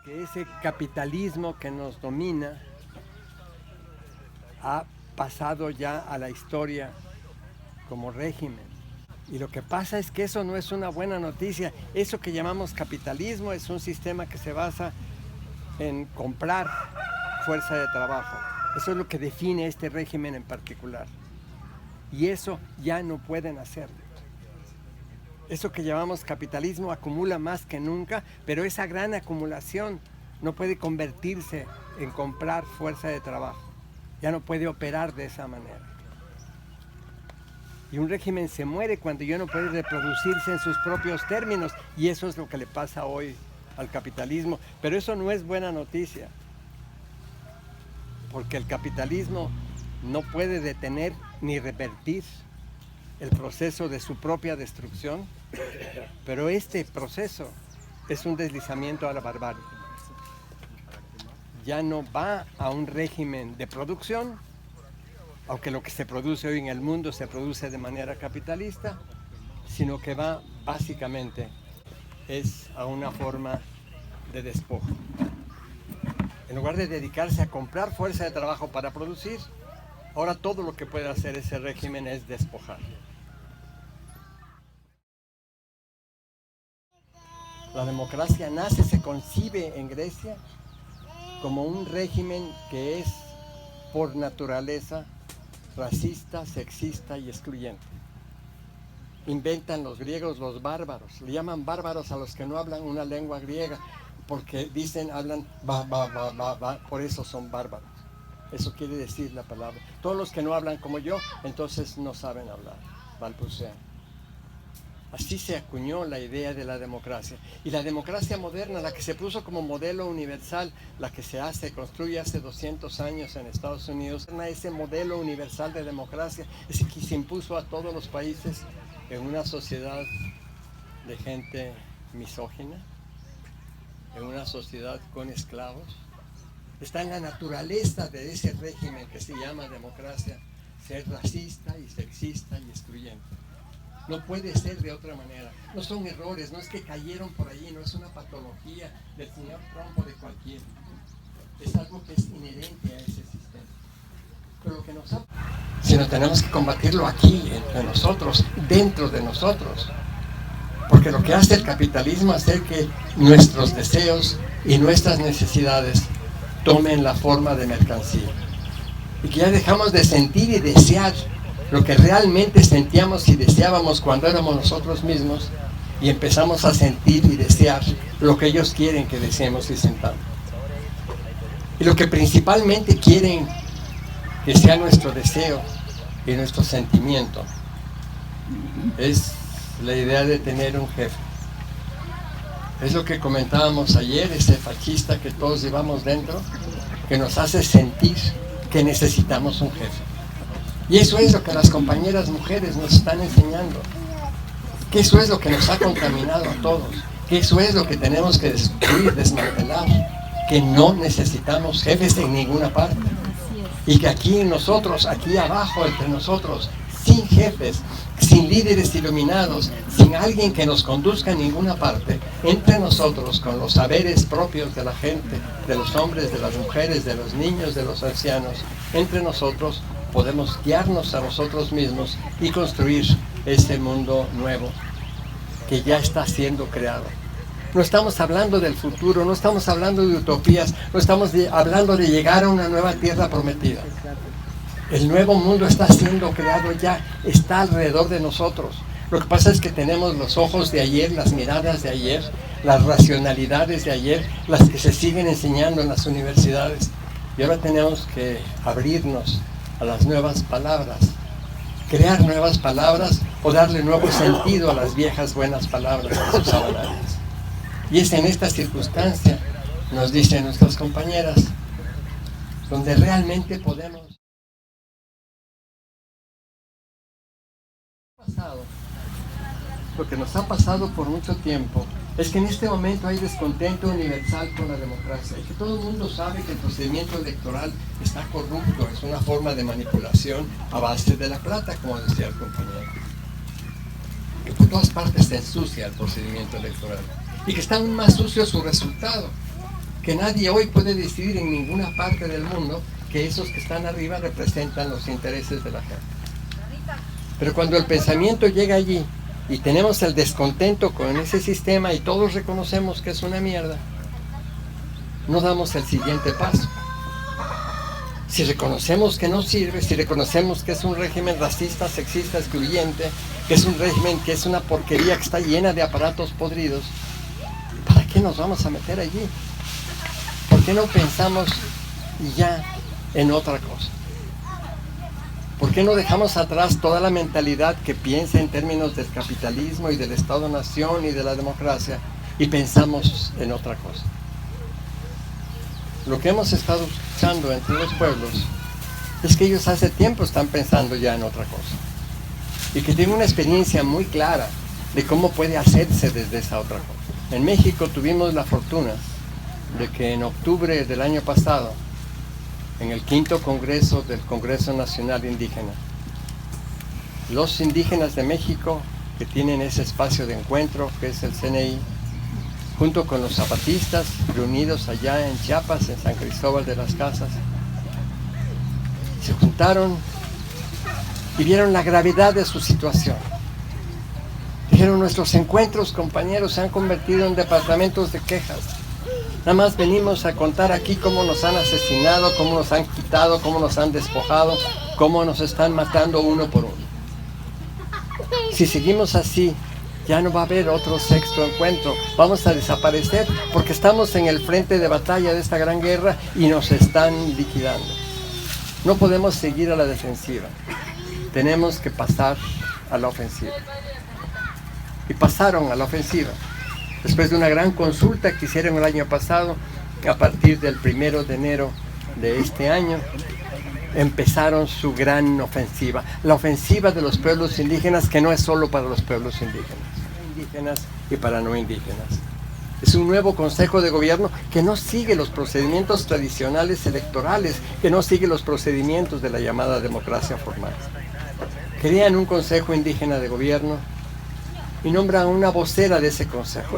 que ese capitalismo que nos domina ha pasado ya a la historia como régimen. Y lo que pasa es que eso no es una buena noticia. Eso que llamamos capitalismo es un sistema que se basa en comprar fuerza de trabajo. Eso es lo que define este régimen en particular. Y eso ya no pueden hacerlo. Eso que llamamos capitalismo acumula más que nunca, pero esa gran acumulación no puede convertirse en comprar fuerza de trabajo. Ya no puede operar de esa manera. Y un régimen se muere cuando ya no puede reproducirse en sus propios términos. Y eso es lo que le pasa hoy al capitalismo. Pero eso no es buena noticia. Porque el capitalismo no puede detener ni revertir el proceso de su propia destrucción. Pero este proceso es un deslizamiento a la barbarie. Ya no va a un régimen de producción, aunque lo que se produce hoy en el mundo se produce de manera capitalista, sino que va básicamente es a una forma de despojo. En lugar de dedicarse a comprar fuerza de trabajo para producir, ahora todo lo que puede hacer ese régimen es despojar. La democracia nace, se concibe en Grecia como un régimen que es por naturaleza racista, sexista y excluyente. Inventan los griegos los bárbaros, le llaman bárbaros a los que no hablan una lengua griega, porque dicen, hablan ba, por eso son bárbaros. Eso quiere decir la palabra. Todos los que no hablan como yo, entonces no saben hablar, balbucean. Así se acuñó la idea de la democracia. Y la democracia moderna, la que se puso como modelo universal, la que se construye hace 200 años en Estados Unidos, ese modelo universal de democracia, ese que se impuso a todos los países en una sociedad de gente misógina, en una sociedad con esclavos. Está en la naturaleza de ese régimen que se llama democracia, ser racista y sexista y excluyente. No puede ser de otra manera. No son errores, no es que cayeron por allí, no es una patología del señor Trump o de cualquiera. Es algo que es inherente a ese sistema. Pero lo que nos ha... Sino tenemos que combatirlo aquí, entre nosotros, dentro de nosotros. Porque lo que hace el capitalismo es hacer que nuestros deseos y nuestras necesidades tomen la forma de mercancía. Y que ya dejamos de sentir y desear lo que realmente sentíamos y deseábamos cuando éramos nosotros mismos, y empezamos a sentir y desear lo que ellos quieren que deseemos y sentamos. Y lo que principalmente quieren que sea nuestro deseo y nuestro sentimiento es la idea de tener un jefe. Es lo que comentábamos ayer, ese fascista que todos llevamos dentro, que nos hace sentir que necesitamos un jefe. Y eso es lo que las compañeras mujeres nos están enseñando, que eso es lo que nos ha contaminado a todos, que eso es lo que tenemos que destruir, desmantelar, que no necesitamos jefes en ninguna parte, y que aquí nosotros, aquí abajo entre nosotros, sin jefes, sin líderes iluminados, sin alguien que nos conduzca a ninguna parte, entre nosotros, con los saberes propios de la gente, de los hombres, de las mujeres, de los niños, de los ancianos, entre nosotros podemos guiarnos a nosotros mismos y construir este mundo nuevo que ya está siendo creado. No estamos hablando del futuro, no estamos hablando de utopías, no estamos hablando de llegar a una nueva tierra prometida. El nuevo mundo está siendo creado ya, está alrededor de nosotros. Lo que pasa es que tenemos los ojos de ayer, las miradas de ayer, las racionalidades de ayer, las que se siguen enseñando en las universidades. Y ahora tenemos que abrirnos a las nuevas palabras, crear nuevas palabras o darle nuevo sentido a las viejas buenas palabras que se usaban antes. Y es en esta circunstancia, nos dicen nuestras compañeras, donde realmente podemos... Lo que nos ha pasado por mucho tiempo es que en este momento hay descontento universal con la democracia y que todo el mundo sabe que el procedimiento electoral está corrupto, es una forma de manipulación a base de la plata, como decía el compañero. Que por todas partes se ensucia el procedimiento electoral y que está aún más sucio su resultado, que nadie hoy puede decidir en ninguna parte del mundo que esos que están arriba representan los intereses de la gente. Pero cuando el pensamiento llega allí y tenemos el descontento con ese sistema y todos reconocemos que es una mierda, no damos el siguiente paso. Si reconocemos que no sirve, si reconocemos que es un régimen racista, sexista, excluyente, que es un régimen que es una porquería que está llena de aparatos podridos, ¿para qué nos vamos a meter allí? ¿Por qué no pensamos ya en otra cosa? ¿Por qué no dejamos atrás toda la mentalidad que piensa en términos del capitalismo y del Estado-Nación y de la democracia y pensamos en otra cosa? Lo que hemos estado escuchando entre los pueblos es que ellos hace tiempo están pensando ya en otra cosa y que tienen una experiencia muy clara de cómo puede hacerse desde esa otra cosa. En México tuvimos la fortuna de que en octubre del año pasado, en el 5º Congreso del Congreso Nacional Indígena, los indígenas de México, que tienen ese espacio de encuentro que es el CNI, junto con los zapatistas reunidos allá en Chiapas, en San Cristóbal de las Casas, se juntaron y vieron la gravedad de su situación. Dijeron: nuestros encuentros, compañeros, se han convertido en departamentos de quejas. Nada más venimos a contar aquí cómo nos han asesinado, cómo nos han quitado, cómo nos han despojado, cómo nos están matando uno por uno. Si seguimos así, ya no va a haber otro 6º encuentro. Vamos a desaparecer porque estamos en el frente de batalla de esta gran guerra y nos están liquidando. No podemos seguir a la defensiva. Tenemos que pasar a la ofensiva. Y pasaron a la ofensiva. Después de una gran consulta que hicieron el año pasado, a partir del 1 de enero de este año, empezaron su gran ofensiva. La ofensiva de los pueblos indígenas, que no es solo para los pueblos indígenas y para no indígenas. Es un nuevo Consejo de Gobierno que no sigue los procedimientos tradicionales electorales, que no sigue los procedimientos de la llamada democracia formal. Crean un Consejo Indígena de Gobierno y nombran una vocera de ese consejo.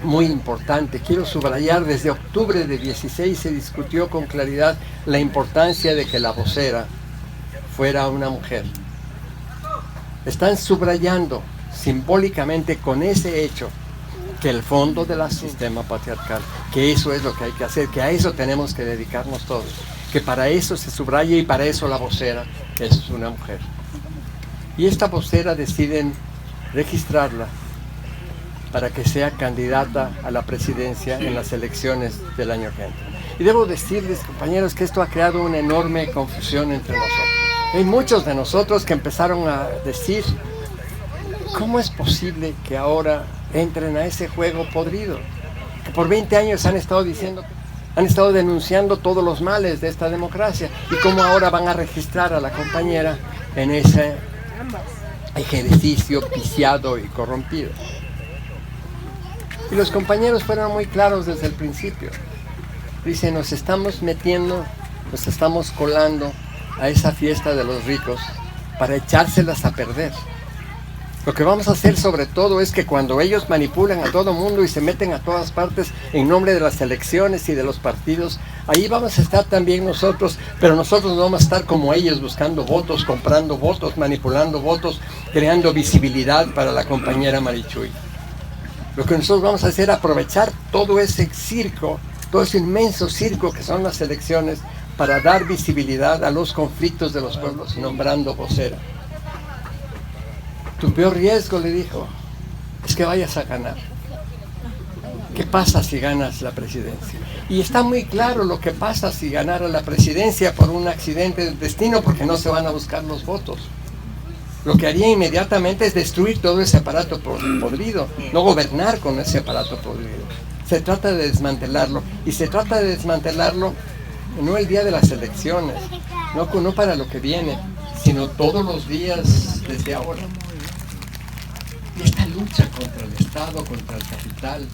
Muy importante, quiero subrayar, desde octubre de 16 se discutió con claridad la importancia de que la vocera fuera una mujer. Están subrayando simbólicamente con ese hecho que el fondo del sistema patriarcal, que eso es lo que hay que hacer, que a eso tenemos que dedicarnos todos, que para eso se subraya y para eso la vocera es una mujer. Y esta vocera deciden registrarla para que sea candidata a la presidencia en las elecciones del año que entra. Y debo decirles, compañeros, que esto ha creado una enorme confusión entre nosotros. Hay muchos de nosotros que empezaron a decir: ¿cómo es posible que ahora entren a ese juego podrido? Que por 20 años han estado diciendo, han estado denunciando todos los males de esta democracia, y cómo ahora van a registrar a la compañera en ese ejercicio viciado y corrompido. Y los compañeros fueron muy claros desde el principio. Dicen: nos estamos metiendo, nos estamos colando a esa fiesta de los ricos para echárselas a perder. Lo que vamos a hacer sobre todo es que cuando ellos manipulan a todo mundo y se meten a todas partes en nombre de las elecciones y de los partidos, ahí vamos a estar también nosotros, pero nosotros no vamos a estar como ellos, buscando votos, comprando votos, manipulando votos, creando visibilidad para la compañera Marichuy. Lo que nosotros vamos a hacer es aprovechar todo ese circo, todo ese inmenso circo que son las elecciones, para dar visibilidad a los conflictos de los pueblos, nombrando vocera. Tu peor riesgo, le dijo, es que vayas a ganar. ¿Qué pasa si ganas la presidencia? Y está muy claro lo que pasa si ganara la presidencia por un accidente del destino, porque no se van a buscar los votos. Lo que haría inmediatamente es destruir todo ese aparato podrido, no gobernar con ese aparato podrido. Se trata de desmantelarlo, y se trata de desmantelarlo no el día de las elecciones, no para lo que viene, sino todos los días desde ahora. Y esta lucha contra el Estado, contra el capital,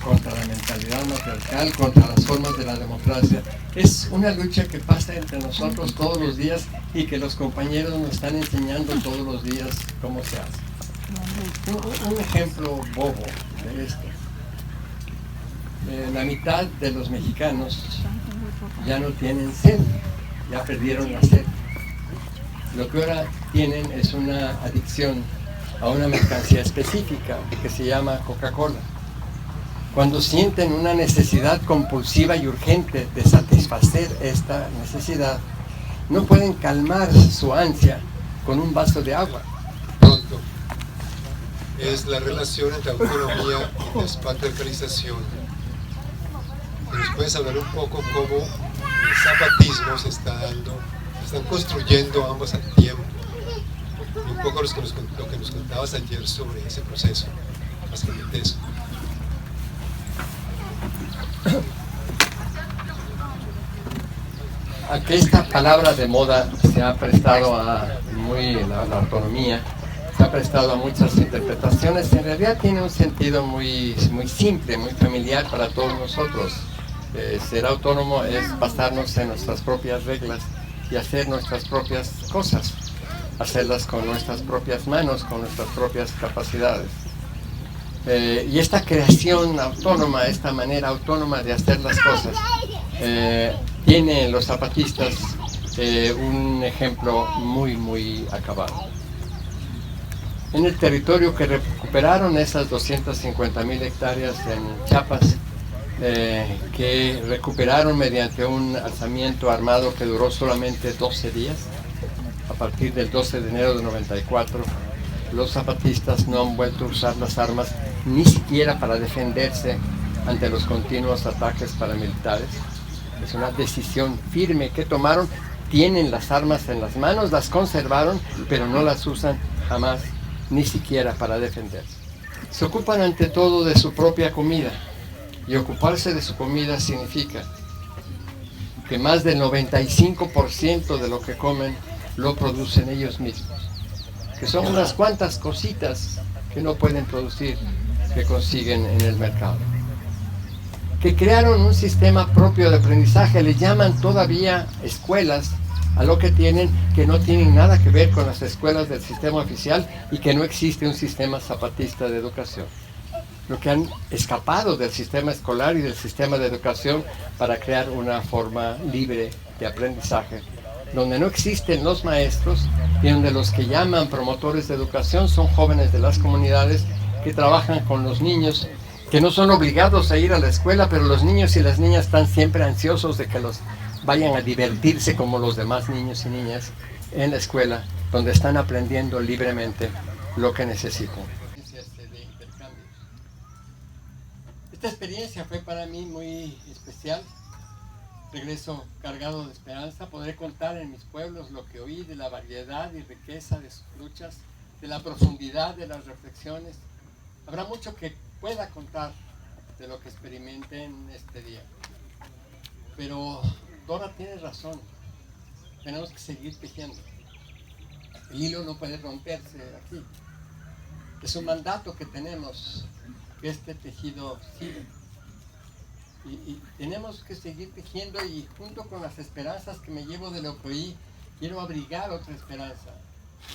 contra la mentalidad matriarcal, contra las formas de la democracia, es una lucha que pasa entre nosotros todos los días y que los compañeros nos están enseñando todos los días cómo se hace. Un ejemplo bobo de esto. la mitad de los mexicanos ya no tienen sed, ya perdieron la sed. Lo que ahora tienen es una adicción a una mercancía específica que se llama Coca-Cola. Cuando sienten una necesidad compulsiva y urgente de satisfacer esta necesidad, no pueden calmar su ansia con un vaso de agua. Pronto es la relación entre autonomía y despatriarcalización. ¿Nos puedes hablar un poco cómo el zapatismo se está dando, se están construyendo ambos al tiempo? Y un poco lo que nos contabas ayer sobre ese proceso, básicamente eso. Aquí esta palabra de moda se ha prestado a la autonomía, se ha prestado a muchas interpretaciones. En realidad tiene un sentido muy simple, muy familiar para todos nosotros. Ser autónomo es basarnos en nuestras propias reglas y hacer nuestras propias cosas, hacerlas con nuestras propias manos, con nuestras propias capacidades. Y esta creación autónoma, esta manera autónoma de hacer las cosas, tiene en los zapatistas un ejemplo muy acabado. En el territorio que recuperaron, esas 250,000 hectáreas en Chiapas, que recuperaron mediante un alzamiento armado que duró solamente 12 días, a partir del 12 de enero de 94, los zapatistas no han vuelto a usar las armas ni siquiera para defenderse ante los continuos ataques paramilitares. Es una decisión firme que tomaron, tienen las armas en las manos, las conservaron, pero no las usan jamás, ni siquiera para defenderse. Se ocupan ante todo de su propia comida, y ocuparse de su comida significa que más del 95% de lo que comen lo producen ellos mismos, que son unas cuantas cositas que no pueden producir, que consiguen en el mercado. Que crearon un sistema propio de aprendizaje, le llaman todavía escuelas a lo que tienen, que no tienen nada que ver con las escuelas del sistema oficial y que no existe un sistema zapatista de educación. Lo que han escapado del sistema escolar y del sistema de educación para crear una forma libre de aprendizaje, donde no existen los maestros y donde los que llaman promotores de educación son jóvenes de las comunidades que trabajan con los niños, que no son obligados a ir a la escuela, pero los niños y las niñas están siempre ansiosos de que los vayan a divertirse como los demás niños y niñas en la escuela, donde están aprendiendo libremente lo que necesitan. Esta experiencia fue para mí muy especial. Regreso cargado de esperanza. Podré contar en mis pueblos lo que oí de la variedad y riqueza de sus luchas, de la profundidad de las reflexiones. Habrá mucho que pueda contar de lo que experimenté en este día. Pero Dora tiene razón. Tenemos que seguir tejiendo. El hilo no puede romperse aquí. Es un mandato que tenemos, que este tejido sigue. Y tenemos que seguir tejiendo, y junto con las esperanzas que me llevo de lo que oí, quiero abrigar otra esperanza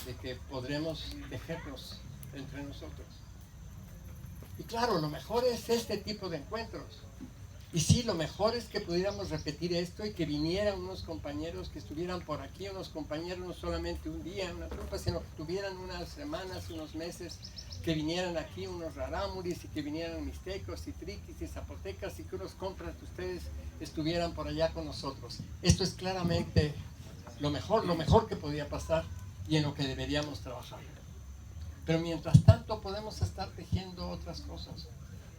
de que podremos tejernos entre nosotros. Y claro, lo mejor es este tipo de encuentros. Y sí, lo mejor es que pudiéramos repetir esto y que vinieran unos compañeros que estuvieran por aquí, unos compañeros no solamente un día en una tropa, sino que tuvieran unas semanas, unos meses, que vinieran aquí unos rarámuris y que vinieran mixtecos y triquis y zapotecas y que unos compras de ustedes estuvieran por allá con nosotros. Esto es claramente lo mejor que podía pasar y en lo que deberíamos trabajar. Pero mientras tanto podemos estar tejiendo otras cosas.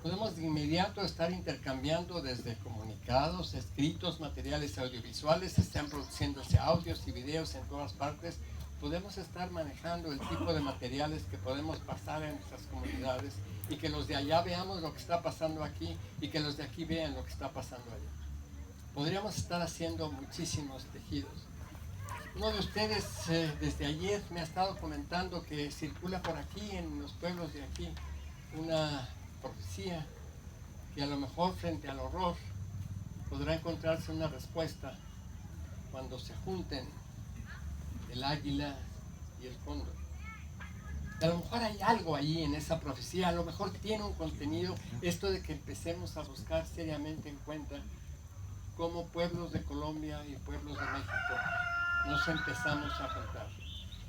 Podemos de inmediato estar intercambiando desde comunicados, escritos, materiales audiovisuales, se están produciéndose audios y videos en todas partes. Podemos estar manejando el tipo de materiales que podemos pasar en nuestras comunidades y que los de allá veamos lo que está pasando aquí y que los de aquí vean lo que está pasando allá. Podríamos estar haciendo muchísimos tejidos. Uno de ustedes desde ayer me ha estado comentando que circula por aquí, en los pueblos de aquí, una profecía que a lo mejor frente al horror podrá encontrarse una respuesta cuando se junten el águila y el cóndor. A lo mejor hay algo ahí en esa profecía, a lo mejor tiene un contenido, esto de que empecemos a buscar seriamente en cuenta cómo pueblos de Colombia y pueblos de México nos empezamos a juntar.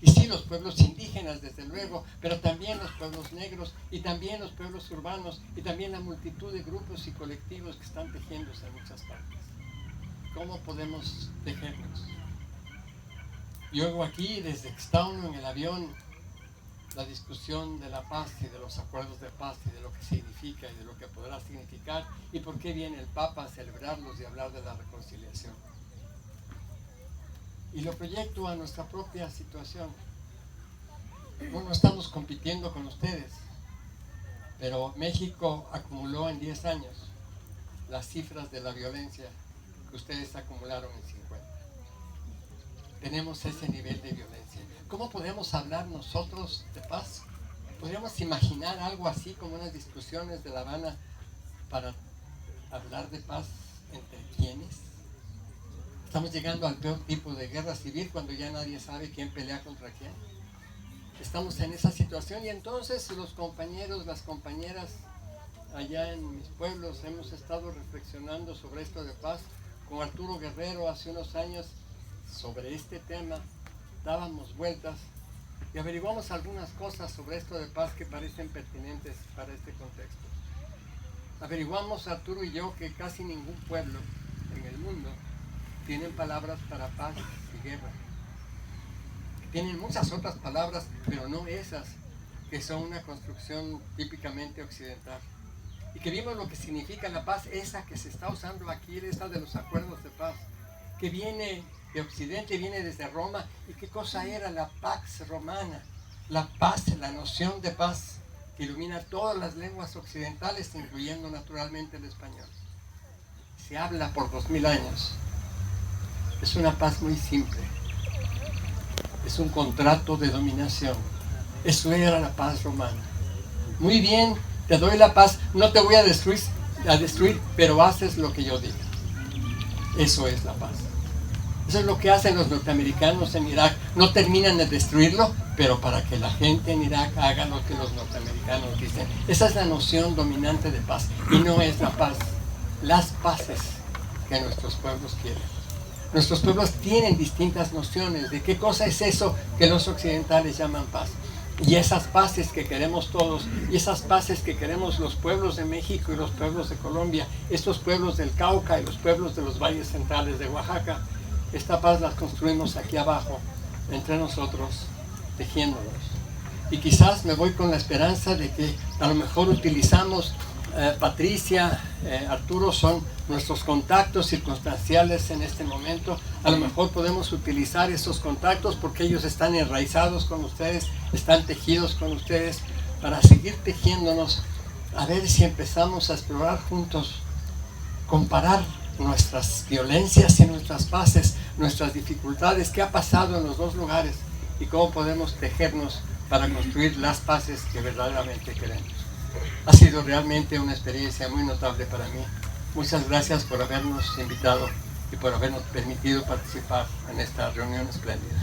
Y sí, los pueblos indígenas, desde luego, pero también los pueblos negros y también los pueblos urbanos y también la multitud de grupos y colectivos que están tejiéndose en muchas partes. ¿Cómo podemos tejernos? Yo oigo aquí, desde que está uno en el avión, la discusión de la paz y de los acuerdos de paz y de lo que significa y de lo que podrá significar y por qué viene el Papa a celebrarlos y hablar de la reconciliación. Y lo proyecto a nuestra propia situación. No estamos compitiendo con ustedes, pero México acumuló en 10 años las cifras de la violencia que ustedes acumularon en 50. Tenemos ese nivel de violencia. ¿Cómo podemos hablar nosotros de paz? ¿Podríamos imaginar algo así como unas discusiones de La Habana para hablar de paz entre quiénes? Estamos llegando al peor tipo de guerra civil cuando ya nadie sabe quién pelea contra quién. Estamos en esa situación y entonces los compañeros, las compañeras allá en mis pueblos hemos estado reflexionando sobre esto de paz. Con Arturo Guerrero hace unos años sobre este tema dábamos vueltas y averiguamos algunas cosas sobre esto de paz que parecen pertinentes para este contexto. Averiguamos, Arturo y yo, que casi ningún pueblo en el mundo tienen palabras para paz y guerra. Tienen muchas otras palabras, pero no esas, que son una construcción típicamente occidental. Y que vimos lo que significa la paz, esa que se está usando aquí, esa de los acuerdos de paz, que viene de Occidente, viene desde Roma. ¿Y qué cosa era la Pax Romana? La paz, la noción de paz, que ilumina todas las lenguas occidentales, incluyendo naturalmente el español. Se habla por 2000 años. Es una paz muy simple. Es un contrato de dominación. Eso era la paz romana. Muy bien, te doy la paz, no te voy a destruir, pero haces lo que yo diga. Eso es la paz. Eso es lo que hacen los norteamericanos en Irak. No terminan de destruirlo, pero para que la gente en Irak haga lo que los norteamericanos dicen. Esa es la noción dominante de paz. Y no es la paz, las paces que nuestros pueblos quieren. Nuestros pueblos tienen distintas nociones de qué cosa es eso que los occidentales llaman paz. Y esas paces que queremos todos, y esas paces que queremos los pueblos de México y los pueblos de Colombia, estos pueblos del Cauca y los pueblos de los valles centrales de Oaxaca, esta paz la construimos aquí abajo, entre nosotros, tejiéndonos. Y quizás me voy con la esperanza de que a lo mejor utilizamos, Patricia, Arturo, son nuestros contactos circunstanciales en este momento. A lo mejor podemos utilizar esos contactos porque ellos están enraizados con ustedes, están tejidos con ustedes, para seguir tejiéndonos, a ver si empezamos a explorar juntos, comparar nuestras violencias y nuestras paces, nuestras dificultades, qué ha pasado en los dos lugares y cómo podemos tejernos para construir las paces que verdaderamente queremos. Ha sido realmente una experiencia muy notable para mí. Muchas gracias por habernos invitado y por habernos permitido participar en esta reunión espléndida.